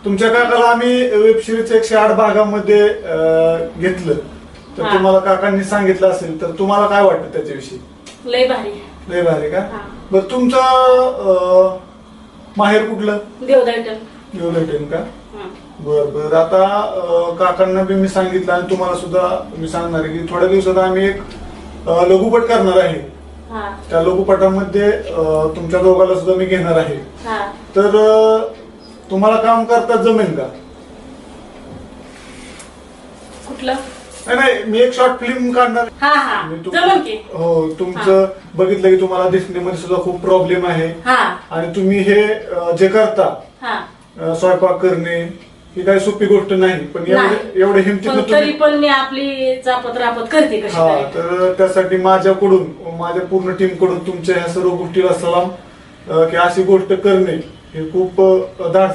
तुमच्या काकाला आम्ही web series 108 भागामध्ये घेतलं तर हा. तुम्हाला काकांनी सांगितलं असेल तर तुम्हाला काय वाटतं त्याच्याविषयी? लय भारी. लय भारी का? हा. बरं तुमचं माहेर कुठलं? देवदाटन. देवलटेन का? हा. बर आता काकांना बी मी सांगितलं आणि तुम्हाला सुद्धा मी सांगणार आहे की थोड्या दिवसात आम्ही एक लघुपट करणार आहे. हा. त्या लघुपटामध्ये तुमच्या दोघाला सुद्धा मी घेणार आहे. हा. तर तुम्हाला काम करता जमेल का? कुठलं? नाही मी एक शॉर्ट फिल्म काढणार. हा हा मी जमल की. हो तुमचं बघितलं की तुम्हाला दिसण्यामध्ये सुद्धा खूप प्रॉब्लेम आहे हा. आणि तुम्ही हे जे करता हा. स्वयंपाक करणे ही काही सोपी गोष्ट नाही पण नाही. एवढे हिमतीनं पण तरी पण मी आपली चापत रापत करते कशी हा तरी. तर त्यासाठी माझ्याकडून माझ्या पूर्ण टीम कडून तुमच्या ह्या सर्व गोष्टीला सलाम की अशी गोष्ट करणे हे खूप धाडसी